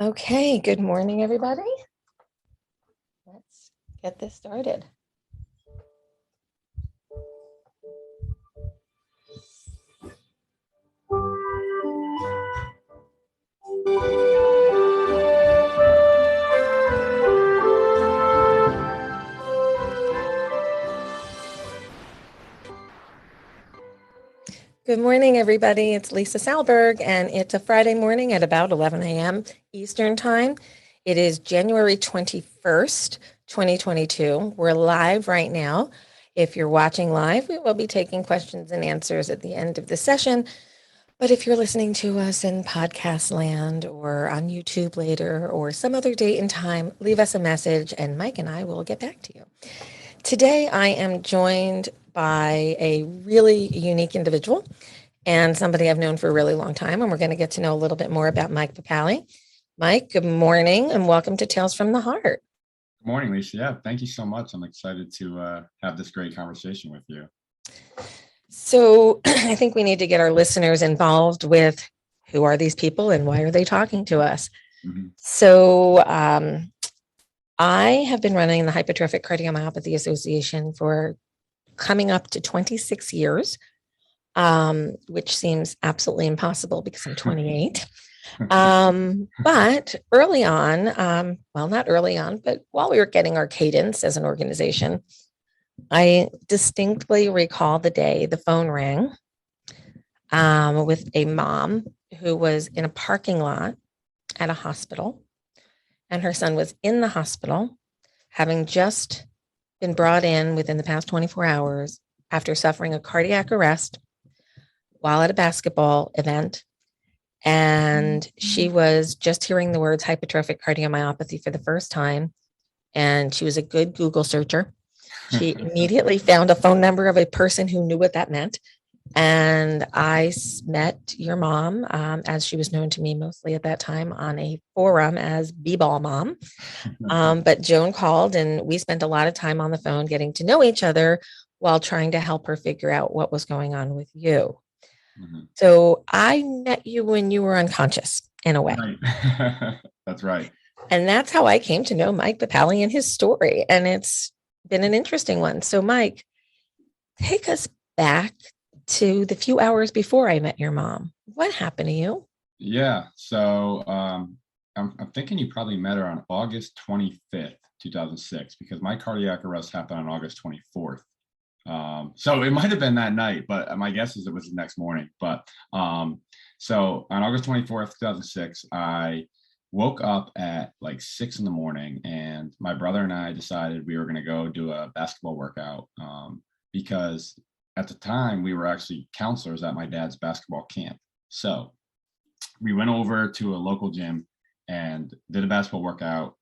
Okay, good morning, everybody. Let's get this started. Good morning, everybody. It's Lisa Salberg, and it's a Friday morning at about 11 a.m. Eastern Time. It is January 21st, 2022. We're live right now. If you're watching live, we will be taking questions and answers at the end of the session. But if you're listening to us in podcast land or on YouTube later or some other date and time, leave us a message and Mike and I will get back to you. Today, I am joined by a really unique individual and somebody I've known for a really long time. And we're going to get to know a little bit more about Mike Papale. Mike, good morning and welcome to Tales from the Heart. Good morning, Lisa. Yeah, thank you so much. I'm excited to have this great conversation with you. So I think we need to get our listeners involved with who are these people and why are they talking to us? Mm-hmm. So I have been running the Hypertrophic Cardiomyopathy Association for coming up to 26 years, which seems absolutely impossible because I'm 28. But early on, well, not early on, but while we were getting our cadence as an organization, I distinctly recall the day the phone rang with a mom who was in a parking lot at a hospital, and her son was in the hospital, having just been brought in within the past 24 hours after suffering a cardiac arrest while at a basketball event. And she was just hearing the words hypertrophic cardiomyopathy for the first time. And she was a good Google searcher. She immediately found a phone number of a person who knew what that meant. And I met your mom, as she was known to me mostly at that time, on a forum as B-Ball Mom. But Joan called and we spent a lot of time on the phone getting to know each other while trying to help her figure out what was going on with you. Mm-hmm. So I met you when you were unconscious in a way. Right. That's right. And that's how I came to know Mike Papale and his story. And it's been an interesting one. So Mike, take us back to the few hours before I met your mom. What happened to you? Yeah. So I'm thinking you probably met her on August 25th, 2006, because my cardiac arrest happened on August 24th. So it might have been that night, but my guess is it was the next morning. But so on August 24th, 2006, I woke up at like 6 a.m. and my brother and I decided we were going to go do a basketball workout because at the time we were actually counselors at my dad's basketball camp. So we went over to a local gym and did a basketball workout,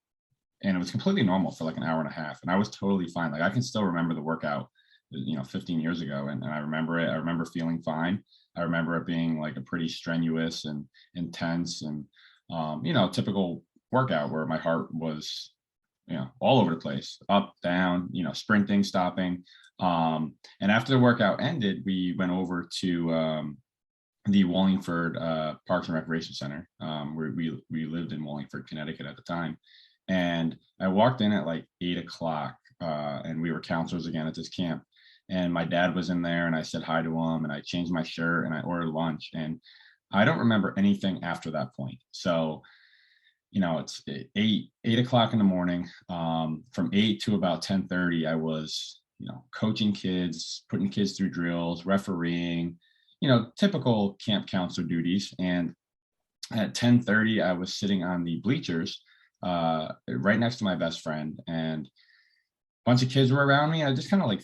and it was completely normal for like an hour and a half. And I was totally fine. Like I can still remember the workout, 15 years ago. And I remember it. I remember feeling fine. I remember it being like a pretty strenuous and intense and, typical workout where my heart was, all over the place, up, down, sprinting, stopping. And after the workout ended, we went over to the Wallingford Parks and Recreation Center, where we lived in Wallingford, Connecticut at the time. And I walked in at like 8 o'clock and we were counselors again at this camp. And my dad was in there and I said hi to him and I changed my shirt and I ordered lunch. And I don't remember anything after that point. So, it's 8 o'clock in the morning. From 8 to about 10:30, I was, coaching kids, putting kids through drills, refereeing, typical camp counselor duties. And at 10:30, I was sitting on the bleachers right next to my best friend, and a bunch of kids were around me. I just kind of like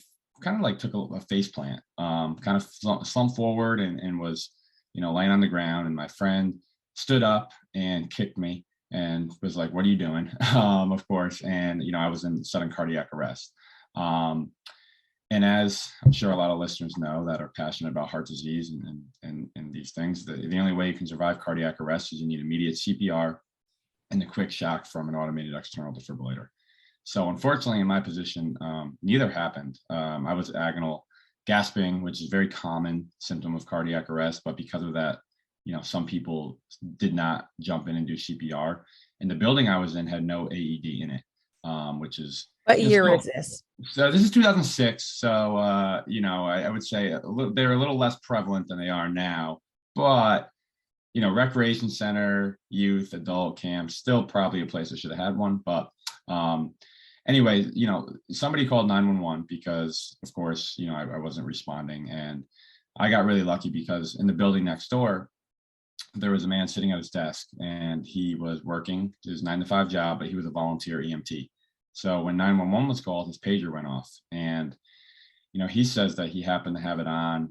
took a face plant, kind of slumped forward and was, laying on the ground. And my friend stood up and kicked me and was like, "What are you doing?" Of course. And, I was in sudden cardiac arrest. And as I'm sure a lot of listeners know that are passionate about heart disease and these things, the only way you can survive cardiac arrest is you need immediate CPR and a quick shock from an automated external defibrillator. So unfortunately, in my position, neither happened. I was agonal gasping, which is a very common symptom of cardiac arrest. But because of that some people did not jump in and do CPR. And the building I was in had no AED in it, which is What year still, is this? so this is 2006. So, I would say they're a little less prevalent than they are now, but, recreation center, youth, adult camps, still probably a place that should have had one. But anyway, somebody called 911 because, of course, I wasn't responding. And I got really lucky because in the building next door, there was a man sitting at his desk and he was working his 9 to 5 job, but he was a volunteer EMT. So when 911 was called, his pager went off. And, he says that he happened to have it on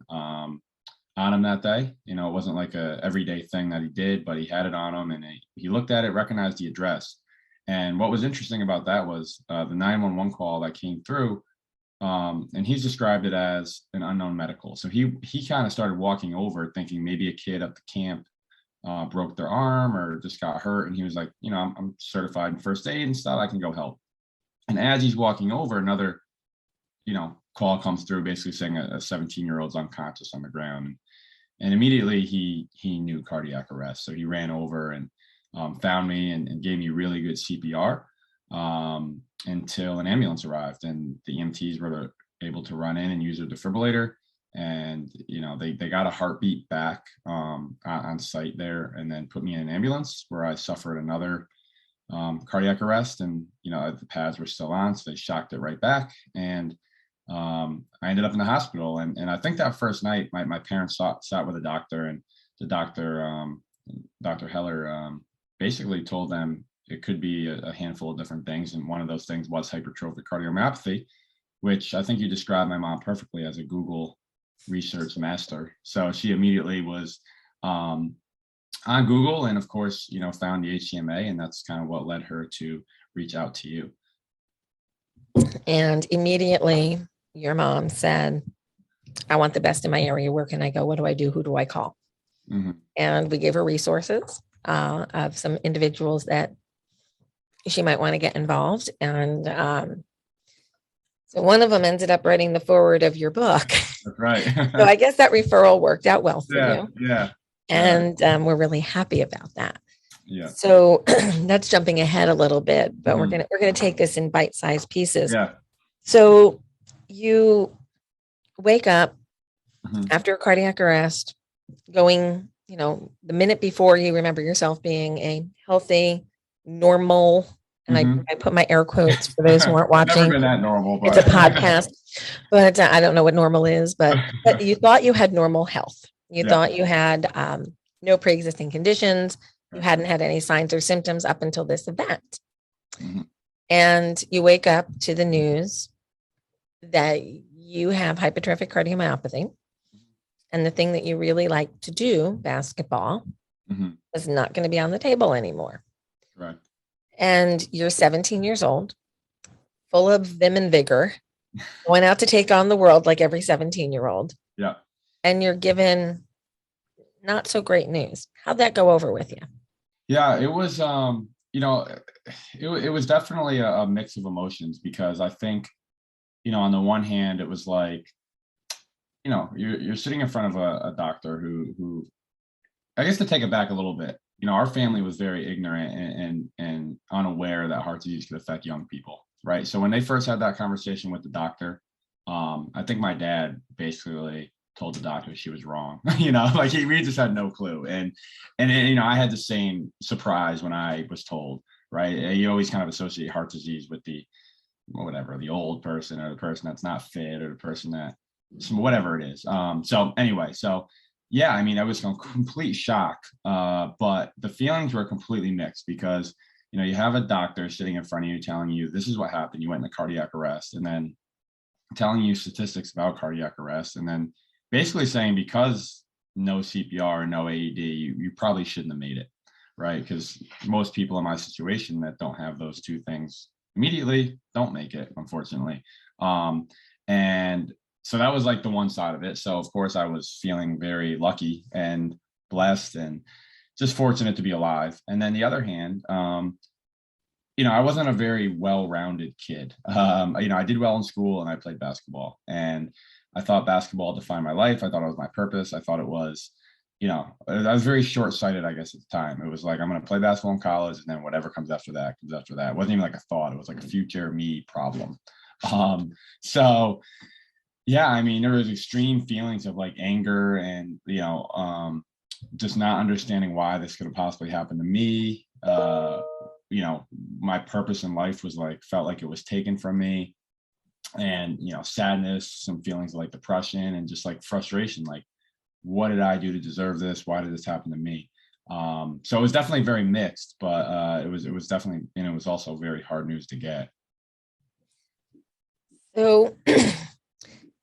him that day. It wasn't like a everyday thing that he did, but he had it on him and he looked at it, recognized the address. And what was interesting about that was the 911 call that came through. And he's described it as an unknown medical. So he kind of started walking over thinking maybe a kid at the camp broke their arm or just got hurt. And he was like, I'm certified in first aid and stuff. I can go help. And as he's walking over, another, call comes through basically saying a 17-year-old's unconscious on the ground. And immediately he knew cardiac arrest. So he ran over and found me and gave me really good CPR until an ambulance arrived. And the EMTs were able to run in and use their defibrillator. And, they got a heartbeat back on site there and then put me in an ambulance where I suffered another cardiac arrest. And, the pads were still on, so they shocked it right back. And I ended up in the hospital. And I think that first night, my parents sat with a doctor, and the doctor, Dr. Heller, basically told them it could be a handful of different things. And one of those things was hypertrophic cardiomyopathy, which I think you described my mom perfectly as a Google research master. So she immediately was on Google and, of course, found the HCMA, and that's kind of what led her to reach out to you. And immediately your mom said, I want the best in my area. Where can I go? What do I do? Who do I call? Mm-hmm. And we gave her resources of some individuals that she might want to get involved. And so one of them ended up writing the foreword of your book. That's right. So I guess that referral worked out well for you. Yeah. And we're really happy about that. Yeah. So that's jumping ahead a little bit, but we're gonna take this in bite-sized pieces. Yeah. So you wake up after a cardiac arrest, going, the minute before you remember yourself being a healthy, normal, and I put my air quotes for those who aren't watching. Never been that normal, but it's a podcast, but I don't know what normal is, but you thought you had normal health. You thought you had no pre-existing conditions. You hadn't had any signs or symptoms up until this event. And you wake up to the news that you have hypertrophic cardiomyopathy. And the thing that you really like to do, basketball, is not going to be on the table anymore. Right. And you're 17 years old, full of vim and vigor, going out to take on the world like every 17-year-old. Yeah. And you're given not so great news. How'd that go over with you? Yeah, it was, it was definitely a mix of emotions, because I think, on the one hand, it was like, you're sitting in front of a doctor who, I guess, to take it back a little bit, our family was very ignorant and unaware that heart disease could affect young people, right? So when they first had that conversation with the doctor, I think my dad basically told the doctor she was wrong. We just had no clue. And I had the same surprise when I was told, right? You always kind of associate heart disease with the old person, or the person that's not fit, or the person that, whatever it is. I was in complete shock. But the feelings were completely mixed, because, you have a doctor sitting in front of you telling you this is what happened. You went into cardiac arrest, and then telling you statistics about cardiac arrest, and then basically saying, because no CPR, no AED, you probably shouldn't have made it, right? Because most people in my situation that don't have those two things immediately don't make it, unfortunately. And so that was like the one side of it. So of course I was feeling very lucky and blessed and just fortunate to be alive. And then the other hand, I wasn't a very well-rounded kid. I did well in school and I played basketball, and I thought basketball defined my life. I thought it was my purpose. I thought it was, I was very short-sighted, I guess, at the time. It was like, I'm going to play basketball in college, and then whatever comes after that comes after that. It wasn't even like a thought. It was like a future me problem. So yeah, I mean, there was extreme feelings of like anger and, just not understanding why this could have possibly happened to me. My purpose in life was like, felt like it was taken from me, and, sadness, some feelings of like depression and just like frustration. Like, what did I do to deserve this? Why did this happen to me? So it was definitely very mixed, but it was definitely, and it was also very hard news to get. So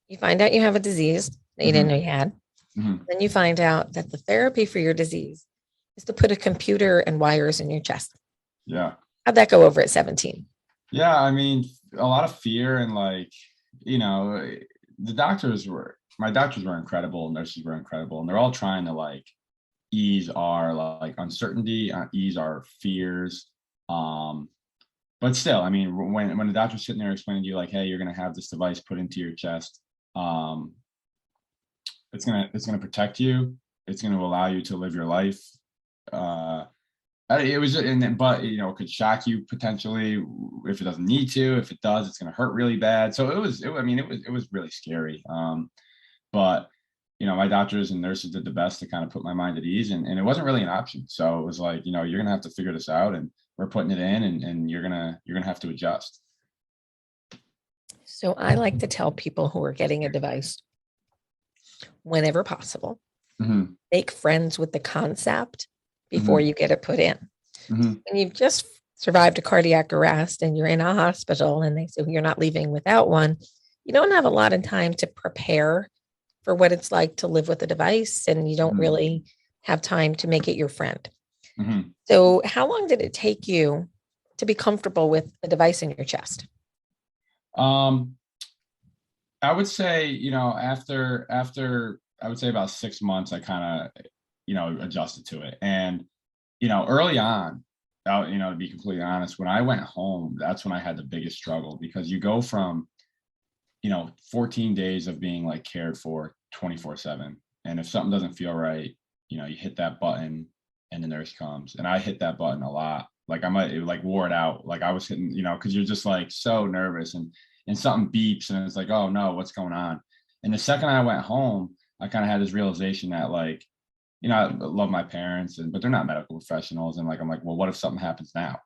you find out you have a disease that you didn't know you had. Mhm. Then you find out that the therapy for your disease is to put a computer and wires in your chest. Yeah. How'd that go over at 17? Yeah. I mean, a lot of fear and like, my doctors were incredible. Nurses were incredible. And they're all trying to like ease our like uncertainty, ease our fears. But still, I mean, when the doctor's sitting there explaining to you like, hey, you're going to have this device put into your chest, it's gonna protect you. It's going to allow you to live your life. It was, but it could shock you potentially if it doesn't need to. If it does, it's going to hurt really bad. So it was really scary. But my doctors and nurses did the best to kind of put my mind at ease, and it wasn't really an option. So it was like, you're going to have to figure this out, and we're putting it in, and you're going to have to adjust. So I like to tell people who are getting a device, whenever possible, Mm-hmm. make friends with the concept before you get it put in. Mm-hmm. When you've just survived a cardiac arrest and you're in a hospital and they say you're not leaving without one, you don't have a lot of time to prepare for what it's like to live with a device, and you don't Mm-hmm. really have time to make it your friend. Mm-hmm. So how long did it take you to be comfortable with a device in your chest? I would say, after I would say about 6 months, I kind of, adjusted to it. And, early on, to be completely honest, when I went home, that's when I had the biggest struggle, because you go from, 14 days of being like cared for 24/7. And if something doesn't feel right, you hit that button and the nurse comes. And I hit that button a lot. Like it like wore it out. Like I was hitting, because you're just like so nervous, and something beeps and it's like, oh no, what's going on? And the second I went home, I kind of had this realization that like, I love my parents, but they're not medical professionals. And like, I'm like, well, what if something happens now?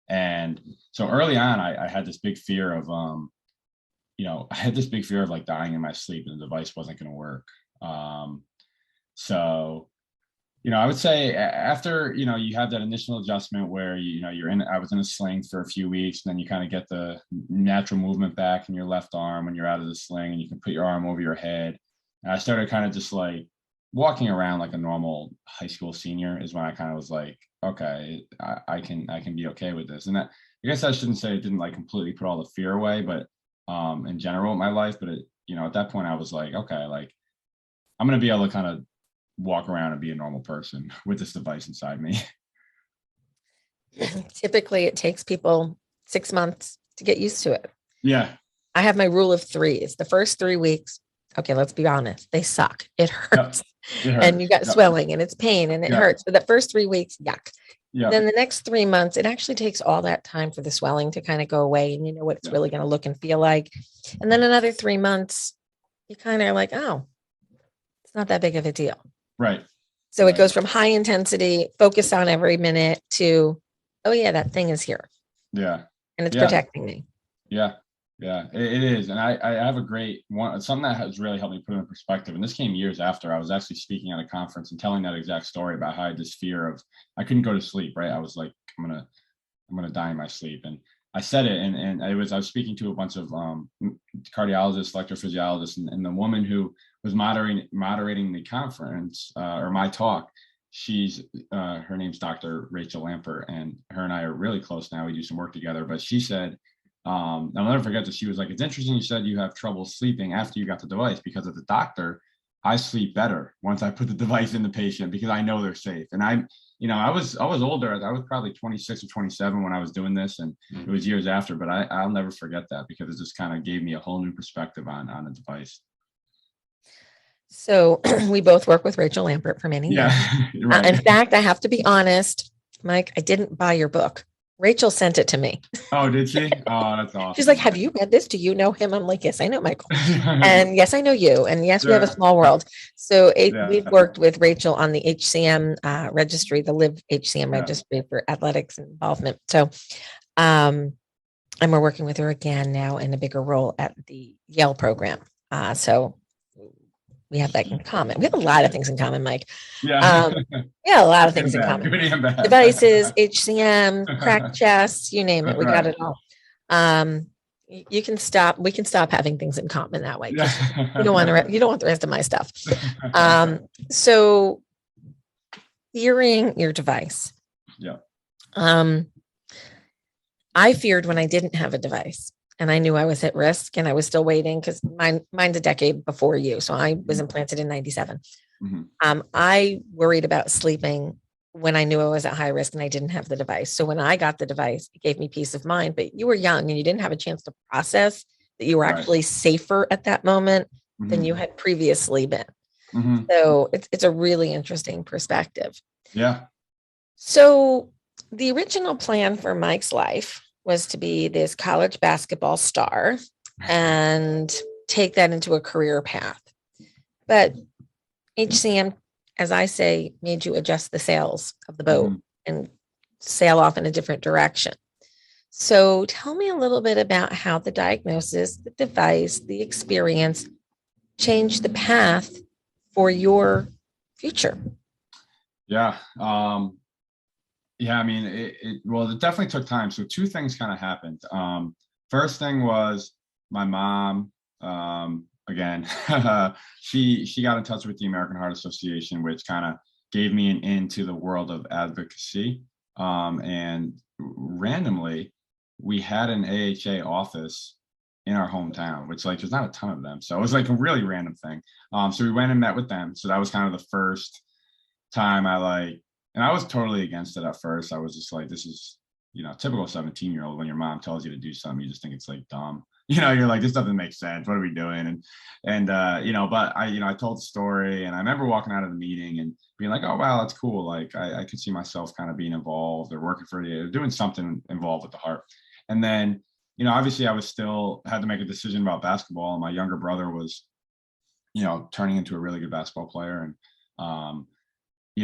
And so early on, I had this big fear of, I had this big fear of like dying in my sleep, and the device wasn't going to work. So, I would say after, you have that initial adjustment where, I was in a sling for a few weeks, and then you kind of get the natural movement back in your left arm when you're out of the sling, and you can put your arm over your head. And I started kind of just like walking around like a normal high school senior is when I kind of was like, okay, I can be okay with this. And that, I guess I shouldn't say it didn't like completely put all the fear away, but in general in my life, but at that point I was like, okay, like I'm going to be able to kind of walk around and be a normal person with this device inside me. Typically, it takes people 6 months to get used to it. Yeah. I have my rule of three. It's the first 3 weeks. Okay, let's be honest. They suck. It hurts. Yep. It hurts. And you got swelling and it's pain and it hurts. But the first 3 weeks, yuck. Yeah. Then the next 3 months, it actually takes all that time for the swelling to kind of go away, and you know what it's really going to look and feel like. And then another 3 months, you kind of are like, oh, it's not that big of a deal. Right. So it goes from high intensity, focus on every minute, to, oh yeah, that thing is here. Yeah. And it's protecting me. Yeah. Yeah, it is. And I have a great one, something that has really helped me put it in perspective. And this came years after. I was actually speaking at a conference and telling that exact story about how I had this fear of, I couldn't go to sleep, right? I was like, I'm gonna die in my sleep. And I said it, and I was speaking to a bunch of cardiologists, electrophysiologists, and the woman who was moderating the conference, or my talk, she's her name's Dr. Rachel Lamper, and her and I are really close now. We do some work together. But she said, I'll never forget that she was like, it's interesting you said you have trouble sleeping after you got the device, because as a doctor, I sleep better once I put the device in the patient, because I know they're safe. And I was older. I was probably 26 or 27 when I was doing this, and it was years after, but I'll never forget that, because it just kind of gave me a whole new perspective on the device. So we both work with Rachel Lampert for many years. Yeah, right. In fact, I have to be honest, Mike, I didn't buy your book. Rachel sent it to me. Oh, did she? Oh, that's awesome. She's like, have you read this? Do you know him? I'm like, yes, I know Michael. And yes, I know you. And yes, we have a small world. So we've worked with Rachel on the HCM registry, the Live HCM registry for athletics involvement. So, and we're working with her again now in a bigger role at the Yale program. So we have that in common. We have a lot of things in common, Mike. Yeah. We have a lot of things in common. Devices, HCM, crack chess, you name it. We got it all. We can stop having things in common that way. You don't want the rest of my stuff. So hearing your device. Yeah. I feared when I didn't have a device and I knew I was at risk and I was still waiting because mine's a decade before you. So I was implanted in 97. Mm-hmm. I worried about sleeping when I knew I was at high risk and I didn't have the device. So when I got the device, it gave me peace of mind, but you were young and you didn't have a chance to process that you were actually safer at that moment than you had previously been. Mm-hmm. So it's a really interesting perspective. Yeah. So the original plan for Mike's life was to be this college basketball star and take that into a career path. But HCM, as I say, made you adjust the sails of the boat and sail off in a different direction. So tell me a little bit about how the diagnosis, the device, the experience changed the path for your future. Yeah. I mean, it definitely took time. So two things kind of happened. First thing was my mom, again, she got in touch with the American Heart Association, which kind of gave me an into the world of advocacy. And randomly, we had an AHA office in our hometown, which there's not a ton of them. So it was a really random thing. So we went and met with them. So that was kind of the first time and I was totally against it at first. I was just this is, typical 17-year-old. When your mom tells you to do something, you just think it's dumb. You're like, this doesn't make sense. What are we doing? But I told the story and I remember walking out of the meeting and being like, oh, wow, that's cool. I could see myself kind of being involved or working for you, doing something involved with the heart. And then, obviously I had to make a decision about basketball. And my younger brother was, turning into a really good basketball player. And,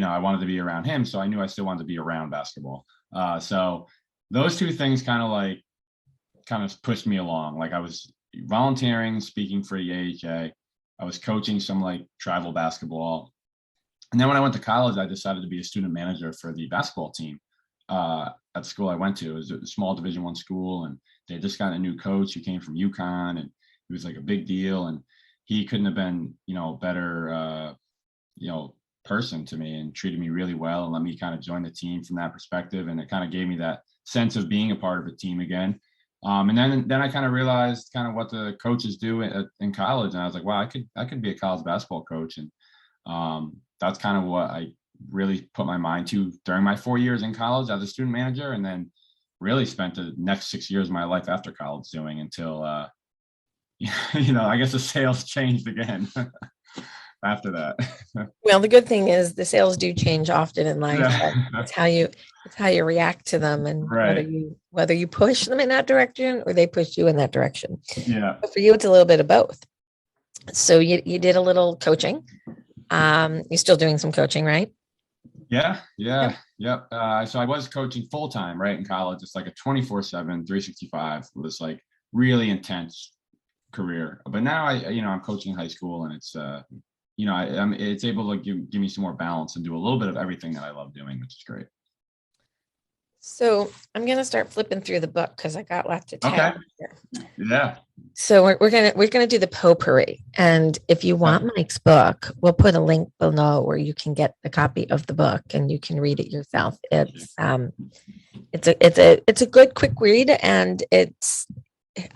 I wanted to be around him. So I knew I still wanted to be around basketball. So those two things kind of pushed me along. I was volunteering, speaking for the AHA. I was coaching some travel basketball. And then when I went to college, I decided to be a student manager for the basketball team at the school I went to. It was a small Division I school, and they just got a new coach who came from UConn, and he was a big deal. And he couldn't have been, better, person to me, and treated me really well and let me kind of join the team from that perspective. And it kind of gave me that sense of being a part of a team again. And then I kind of realized kind of what the coaches do in college. And I was like, wow, I could be a college basketball coach. And that's kind of what I really put my mind to during my 4 years in college as a student manager. And then really spent the next 6 years of my life after college doing until, I guess the sales changed again after that. Well, the good thing is the sales do change often in life. It's how you react to them, and whether you push them in that direction or they push you in that direction. Yeah. But for you, it's a little bit of both. So you did a little coaching. You're still doing some coaching, right? Yeah. Yep. So I was coaching full time, right, in college. It's a 24/7, 365. It was really intense career. But now I'm coaching high school, and it's it's able to give me some more balance and do a little bit of everything that I love doing, which is great. So I'm going to start flipping through the book because I got lots to tell. Okay. Yeah. So we're gonna do the potpourri, and if you want Mike's book, we'll put a link below where you can get a copy of the book and you can read it yourself. It's a good quick read, and it's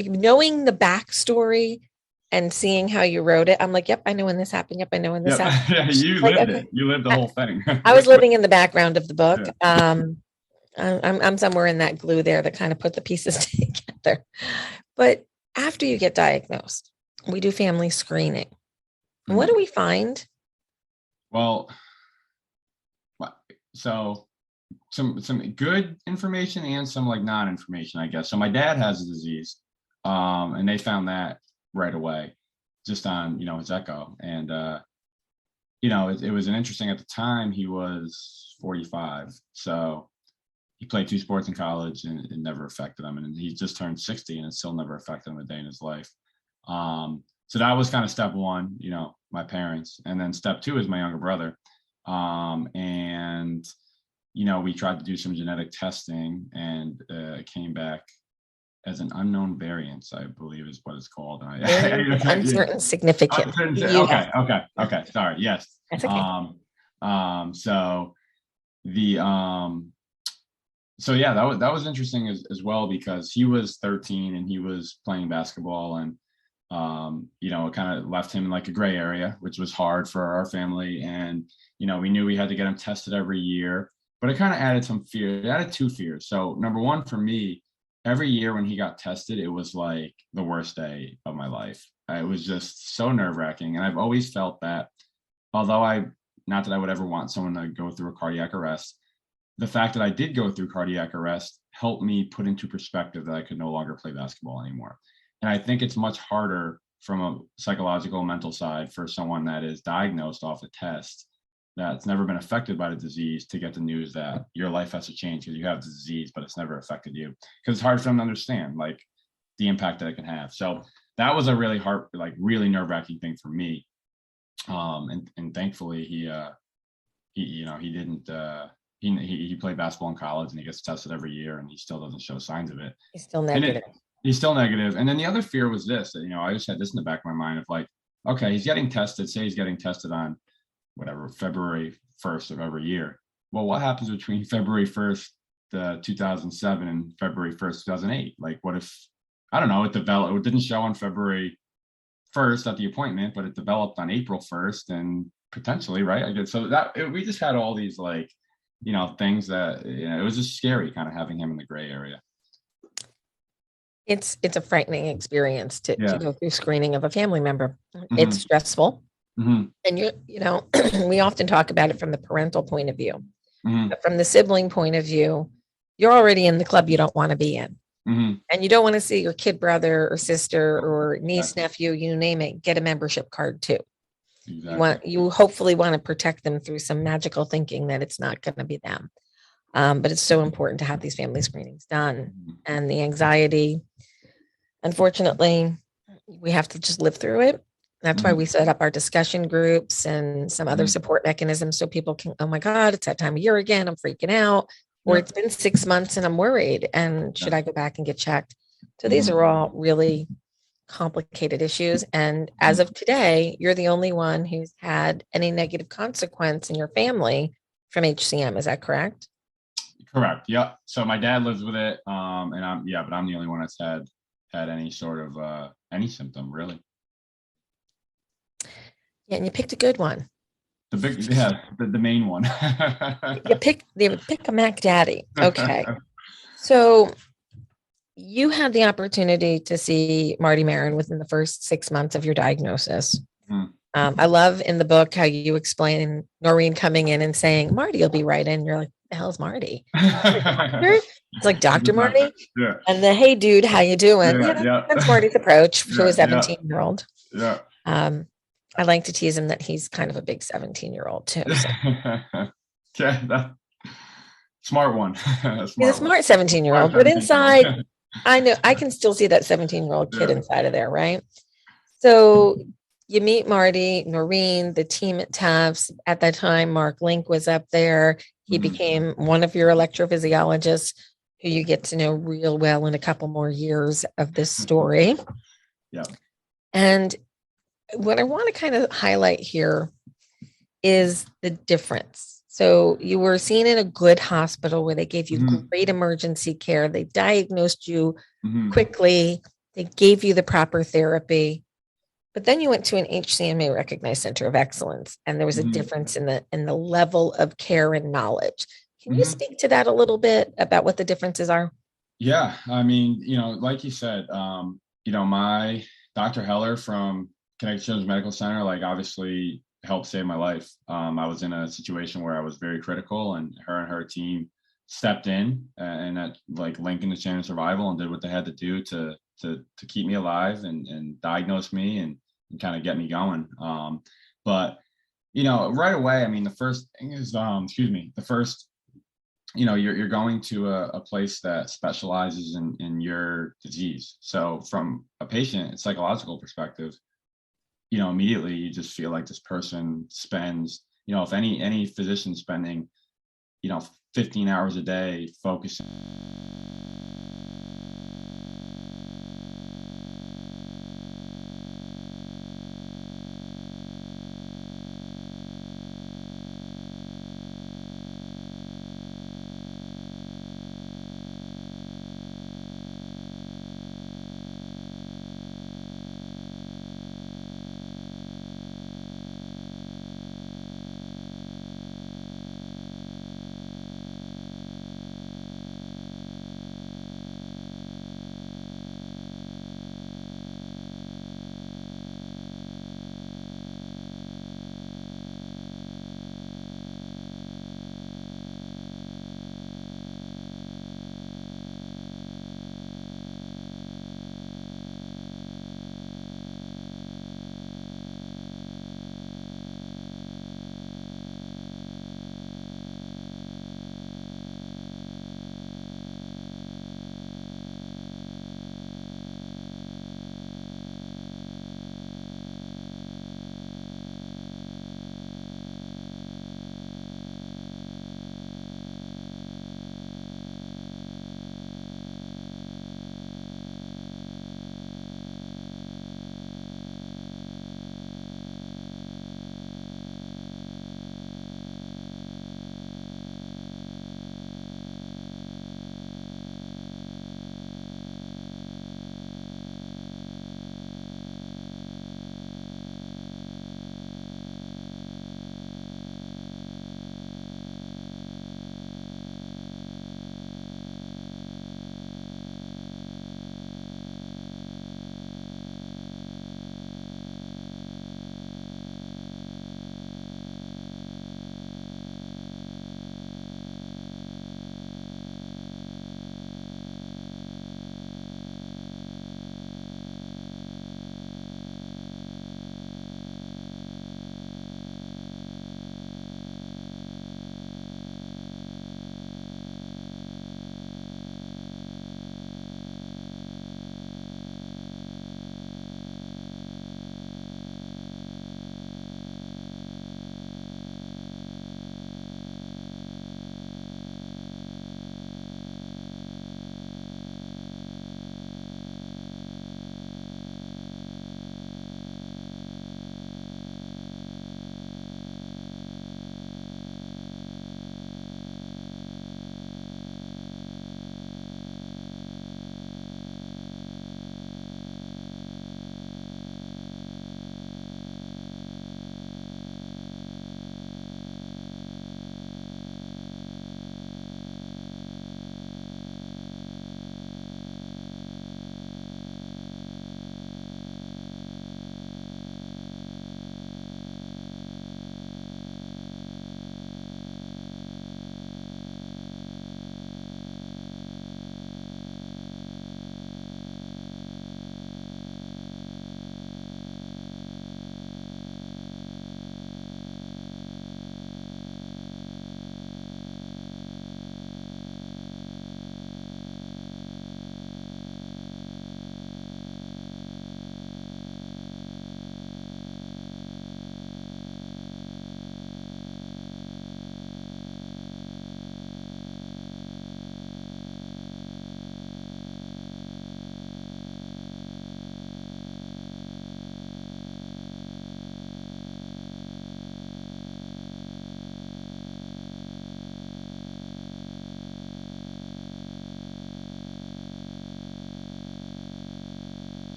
knowing the backstory and seeing how you wrote it. I'm like, yep, I know when this happened. Yep, I know when this happened. Yeah, you lived it. You lived the whole thing. I was living in the background of the book. Yeah. I'm somewhere in that glue there that kind of put the pieces together. But after you get diagnosed, we do family screening. And what do we find? Well, so some good information and some like non-information, I guess. So my dad has a disease, and they found that right away, just on his echo, and it was an interesting. At the time, he was 45, so he played 2 sports in college, and it never affected him. And he just turned 60, and it still never affected him a day in his life. So that was kind of step one, my parents, and then step 2 is my younger brother, and we tried to do some genetic testing, and it came back as an unknown variance, I believe is what it's called. Uncertain significance. Okay. Sorry. Yes. That's okay. So yeah, that was interesting as well, because he was 13 and he was playing basketball, and it kind of left him in like a gray area, which was hard for our family. And we knew we had to get him tested every year, but it kind of added some fear. It added 2 fears. So number one, for me, every year when he got tested, it was like the worst day of my life. It was just so nerve-wracking. And I've always felt that, although not that I would ever want someone to go through a cardiac arrest, the fact that I did go through cardiac arrest helped me put into perspective that I could no longer play basketball anymore. And I think it's much harder from a psychological, mental side for someone that is diagnosed off a test that's never been affected by the disease to get the news that your life has to change because you have the disease, but it's never affected you. Because it's hard for them to understand like the impact that it can have. So that was a really hard, like really nerve-wracking thing for me. And thankfully he didn't. He played basketball in college, and he gets tested every year, and he still doesn't show signs of it. He's still negative. He's still negative. And then the other fear was this, I just had this in the back of my mind of like, okay, he's getting tested. Say he's getting tested on whatever, February 1st of every year. Well, what happens between February 1st, 2007 and February 1st, 2008? Like, what if, I don't know, it developed, it didn't show on February 1st at the appointment, but it developed on April 1st and potentially, right? I guess so we just had all these like, things that, it was just scary kind of having him in the gray area. It's a frightening experience to go through screening of a family member. Mm-hmm. It's stressful. Mm-hmm. And we often talk about it from the parental point of view. Mm-hmm. But from the sibling point of view, you're already in the club you don't want to be in. Mm-hmm. And you don't want to see your kid brother or sister or niece, nephew, you name it, get a membership card too. Exactly. You hopefully want to protect them through some magical thinking that it's not going to be them. But it's so important to have these family screenings done. And the anxiety, unfortunately, we have to just live through it. That's why we set up our discussion groups and some other support mechanisms so people can, oh my God, it's that time of year again, I'm freaking out. Or it's been 6 months and I'm worried. And should I go back and get checked? So these are all really complicated issues. And as of today, you're the only one who's had any negative consequence in your family from HCM. Is that correct? Correct. Yeah. So my dad lives with it. But I'm the only one that's had any sort of any symptom really. Yeah, and you picked a good one. The main one. They would pick a Mac Daddy. Okay. So you had the opportunity to see Marty Maron within the first 6 months of your diagnosis. I love in the book how you explain Noreen coming in and saying, Marty, you'll be right in. You're like, the hell's Marty? It's like Dr. Marty. Yeah. And the, hey, dude, how you doing? That's Marty's approach to a 17-year-old. Yeah. I like to tease him that he's kind of a big 17-year-old too. So. Smart one. He's a smart 17-year-old, but inside, I know I can still see that 17-year-old kid inside of there, right? So you meet Marty, Noreen, the team at Tufts. At that time, Mark Link was up there. He became one of your electrophysiologists who you get to know real well in a couple more years of this story. Yeah. And what I want to kind of highlight here is the difference. So you were seen in a good hospital where they gave you great emergency care. They diagnosed you quickly. They gave you the proper therapy. But then you went to an HCMA recognized center of excellence, and there was a difference in the level of care and knowledge. Can you speak to that a little bit about what the differences are? Yeah. I mean, like you said, my Dr. Heller from Connections Medical Center, like, obviously helped save my life. I was in a situation where I was very critical, and her team stepped in and that, like, link in the chain of survival, and did what they had to do to keep me alive and diagnose me and kind of get me going. But right away, I mean, the first thing is, the first, you're going to a place that specializes in your disease. So from a patient psychological perspective, immediately you just feel like this person spends, if any physician spending, 15 hours a day focusing